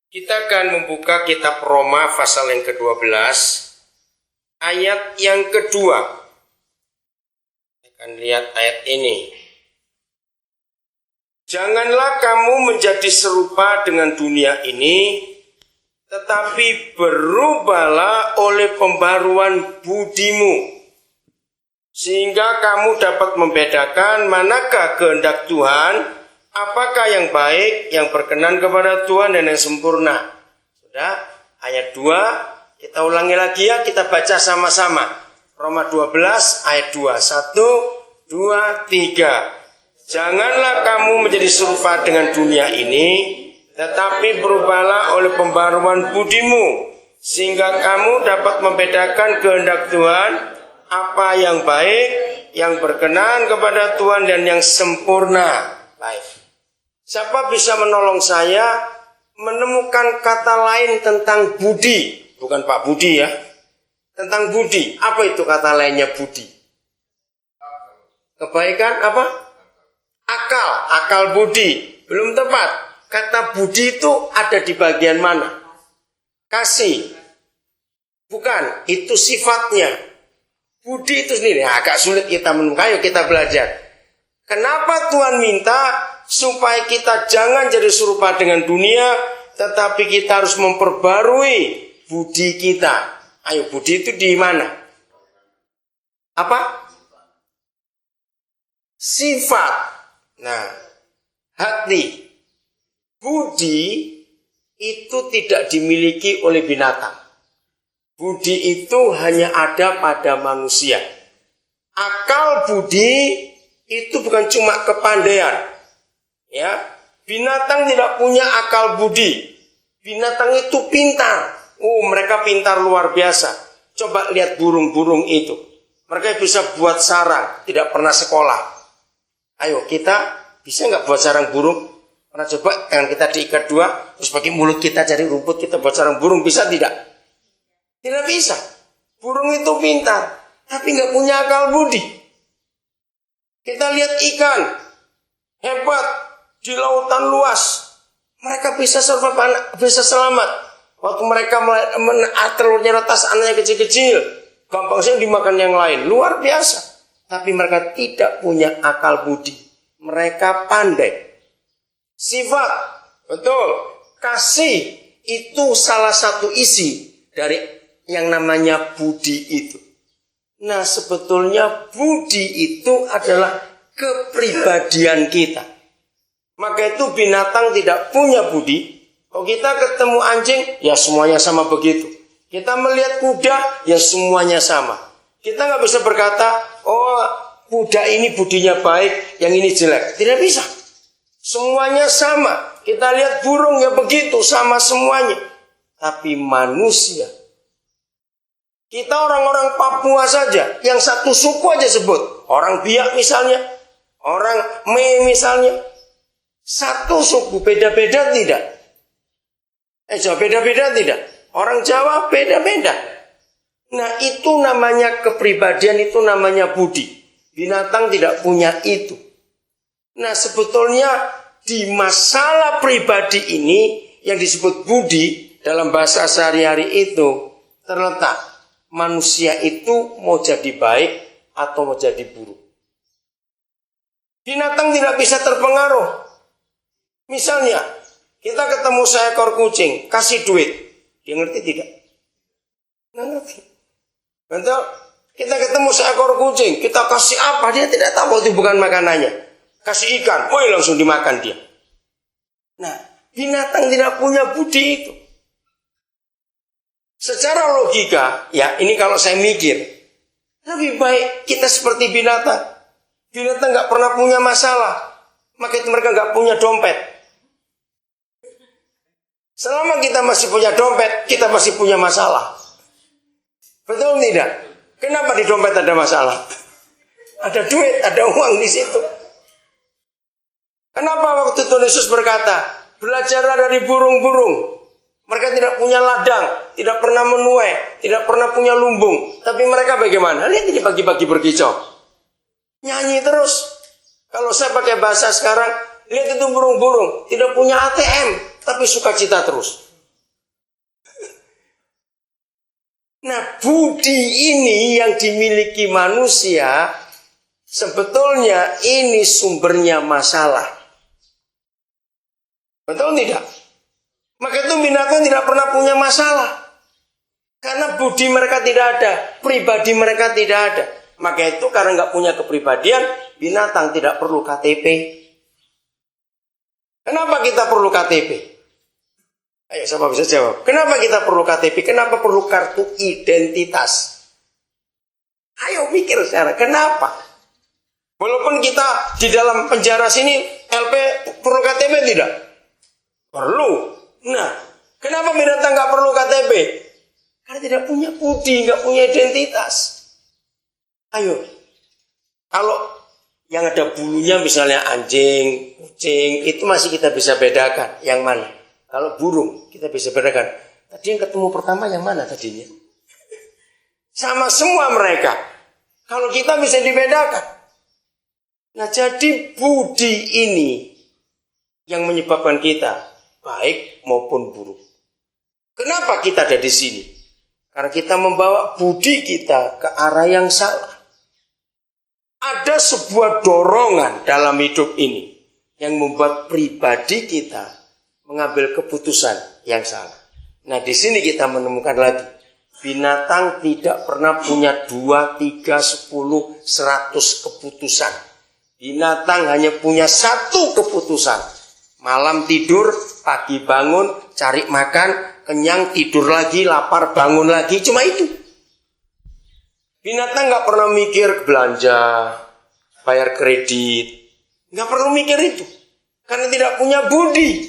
Kita akan membuka kitab Roma pasal yang ke-12, ayat yang kedua. Kita akan lihat ayat ini. Janganlah kamu menjadi serupa dengan dunia ini, tetapi berubahlah oleh pembaruan budimu, sehingga kamu dapat membedakan manakah kehendak Tuhan, apakah yang baik, yang berkenan kepada Tuhan dan yang sempurna. Sudah, ayat 2, kita ulangi lagi ya, kita baca sama-sama. Roma 12 ayat 2, 1, 2, 3. Janganlah kamu menjadi serupa dengan dunia ini, tetapi berubahlah oleh pembaruan budimu, sehingga kamu dapat membedakan kehendak Tuhan, apa yang baik, yang berkenan kepada Tuhan dan yang sempurna. Baik. Siapa bisa menolong saya menemukan kata lain tentang budi? Bukan Pak Budi ya. Tentang budi. Apa itu kata lainnya budi? Kebaikan apa? Akal. Akal budi. Belum tepat. Kata budi itu ada di bagian mana? Kasih. Bukan. Itu sifatnya. Budi itu sendiri. Agak sulit kita menemukan. Ayo kita belajar. Kenapa Tuhan minta supaya kita jangan jadi serupa dengan dunia, tetapi kita harus memperbarui budi kita. Ayo, budi itu di mana? Apa? Sifat. Nah, hati. Budi itu tidak dimiliki oleh binatang. Budi itu hanya ada pada manusia. Akal budi itu bukan cuma kepandaian. Ya, binatang tidak punya akal budi. Binatang itu pintar. Mereka pintar luar biasa. Coba lihat burung-burung itu. Mereka bisa buat sarang, tidak pernah sekolah. Ayo, kita bisa nggak buat sarang burung? Pernah coba tangan kita diikat dua, terus pakai mulut kita cari rumput, kita buat sarang burung, bisa tidak? Tidak bisa. Burung itu pintar, tapi nggak punya akal budi. Kita lihat ikan, hebat, di lautan luas. Mereka bisa survive, bisa selamat. Waktu mereka telurnya netas, anaknya kecil-kecil, gampang sih dimakan yang lain. Luar biasa. Tapi mereka tidak punya akal budi. Mereka pandai. Sifat, betul. Kasih, itu salah satu isi dari yang namanya budi itu. Nah, sebetulnya budi itu adalah kepribadian kita. Maka itu binatang tidak punya budi. Kalau kita ketemu anjing, ya semuanya sama begitu. Kita melihat kuda, ya semuanya sama. Kita nggak bisa berkata, oh kuda ini budinya baik, yang ini jelek. Tidak bisa. Semuanya sama. Kita lihat burung, ya begitu, sama semuanya. Tapi manusia, kita orang-orang Papua saja, yang satu suku aja sebut. Orang Biak misalnya, orang Me misalnya. Satu suku, beda-beda tidak? Beda-beda tidak? Orang Jawa beda-beda. Nah, itu namanya kepribadian, itu namanya budi. Binatang tidak punya itu. Nah, sebetulnya di masalah pribadi ini, yang disebut budi, dalam bahasa sehari-hari itu, terletak. Manusia itu mau jadi baik atau mau jadi buruk. Binatang tidak bisa terpengaruh. Misalnya, kita ketemu seekor kucing, kasih duit. Dia ngerti tidak? Nggak ngerti. Betul? Kita ketemu seekor kucing, kita kasih apa? Dia tidak tahu itu bukan makanannya. Kasih ikan, langsung dimakan dia. Nah, binatang tidak punya budi itu. Secara logika, ya ini kalau saya mikir, lebih baik kita seperti binatang. Binatang nggak pernah punya masalah, maka itu mereka nggak punya dompet. Selama kita masih punya dompet, kita masih punya masalah. Betul tidak? Kenapa di dompet ada masalah? Ada duit, ada uang di situ. Kenapa waktu Tuhan Yesus berkata, belajarlah dari burung-burung. Mereka tidak punya ladang, tidak pernah menuai, tidak pernah punya lumbung. Tapi mereka bagaimana? Lihat ini pagi-pagi berkicau. Nyanyi terus. Kalau saya pakai bahasa sekarang, lihat itu burung-burung. Tidak punya ATM, tapi sukacita terus. budi ini yang dimiliki manusia, sebetulnya ini sumbernya masalah. Betul tidak? Maka itu binatang tidak pernah punya masalah. Karena budi mereka tidak ada, pribadi mereka tidak ada. Maka itu karena nggak punya kepribadian, binatang tidak perlu KTP. Kenapa kita perlu KTP? Ayo, siapa bisa jawab? Kenapa kita perlu KTP? Kenapa perlu kartu identitas? Ayo mikir sekarang, kenapa? Walaupun kita di dalam penjara sini, LP perlu KTP tidak? Perlu. Nah, kenapa binatang nggak perlu KTP? Karena tidak punya budi, nggak punya identitas. Ayo, kalau yang ada bulunya misalnya anjing, kucing, itu masih kita bisa bedakan. Yang mana? Kalau burung, kita bisa bedakan. Tadi yang ketemu pertama yang mana tadinya? Sama semua mereka. Kalau kita bisa dibedakan. Nah, jadi budi ini yang menyebabkan kita baik maupun buruk. Kenapa kita ada di sini? Karena kita membawa budi kita ke arah yang salah. Ada sebuah dorongan dalam hidup ini yang membuat pribadi kita mengambil keputusan yang salah. Nah, di sini kita menemukan lagi, binatang tidak pernah punya 2, 3, 10, 100 keputusan. Binatang hanya punya satu keputusan. Malam tidur, pagi bangun, cari makan, kenyang, tidur lagi, lapar, bangun lagi, cuma itu. Binatang nggak pernah mikir belanja, bayar kredit, nggak perlu mikir itu, karena tidak punya budi.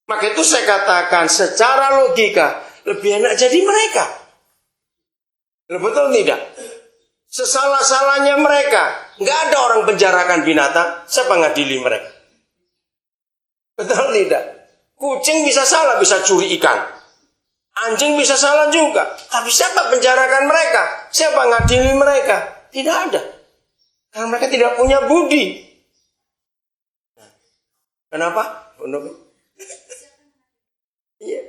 Maka itu saya katakan secara logika lebih enak jadi mereka. Betul tidak? Sesalah-salahnya mereka. Nggak ada orang penjarakan binatang. Siapa ngadili mereka? Betul tidak? Kucing bisa salah, bisa curi ikan. Anjing bisa salah juga. Tapi siapa penjarakan mereka? Siapa ngadili mereka? Tidak ada. Karena mereka tidak punya budi. Kenapa? Iya.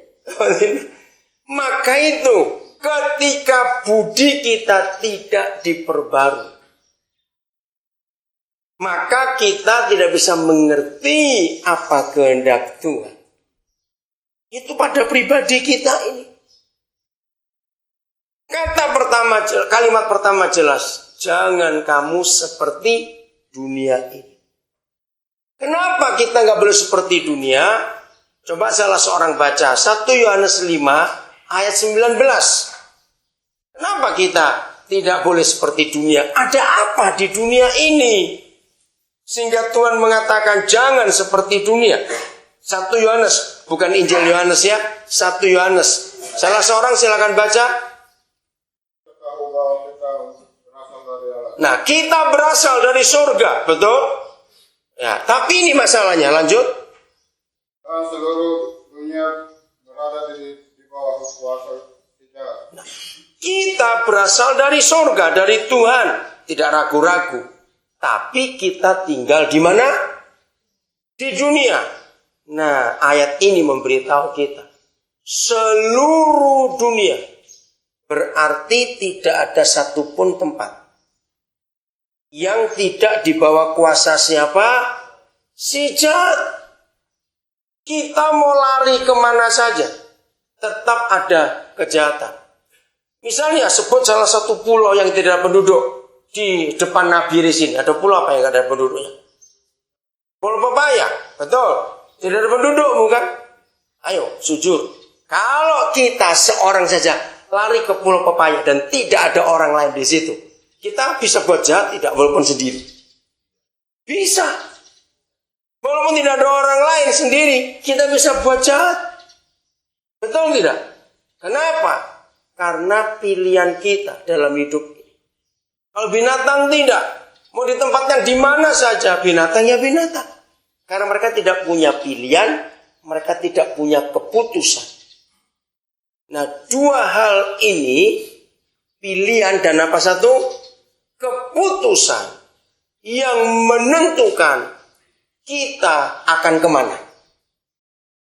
Maka itu ketika budi kita tidak diperbarui, maka kita tidak bisa mengerti apa kehendak Tuhan. Itu pada pribadi kita ini. Kalimat pertama jelas, jangan kamu seperti dunia ini. Kenapa kita nggak boleh seperti dunia? Coba salah seorang baca 1 Yohanes 5 ayat 19. Kenapa kita tidak boleh seperti dunia? Ada apa di dunia ini? Sehingga Tuhan mengatakan jangan seperti dunia. 1 Yohanes, bukan Injil Yohanes ya. 1 Yohanes. Salah seorang silakan baca. Nah, kita berasal dari surga, betul? Ya, tapi ini masalahnya, lanjut. Seluruh dunia berada di bawah kuasa kita. Kita berasal dari surga, dari Tuhan, tidak ragu-ragu. Tapi kita tinggal di mana? Di dunia. Nah, ayat ini memberitahu kita, seluruh dunia berarti tidak ada satupun tempat yang tidak di bawah kuasa siapa? Si jahat. Kita mau lari kemana saja, tetap ada kejahatan. Misalnya sebut salah satu pulau yang tidak ada penduduk di depan Nabi di sini. Ada pulau apa yang tidak ada penduduknya? Pulau Pepaya, betul. Tidak ada penduduk, bukan? Ayo, jujur. Kalau kita seorang saja lari ke Pulau Pepaya dan tidak ada orang lain di situ, kita bisa buat jahat tidak, walaupun sendiri. Bisa. Walaupun tidak ada orang lain sendiri, kita bisa buat jahat. Betul tidak? Kenapa? Karena pilihan kita dalam hidup ini. Kalau binatang tidak, mau di tempat yang di mana saja, binatang ya binatang. Karena mereka tidak punya pilihan, mereka tidak punya keputusan. Nah, dua hal ini, pilihan dan apa satu? Keputusan yang menentukan kita akan kemana.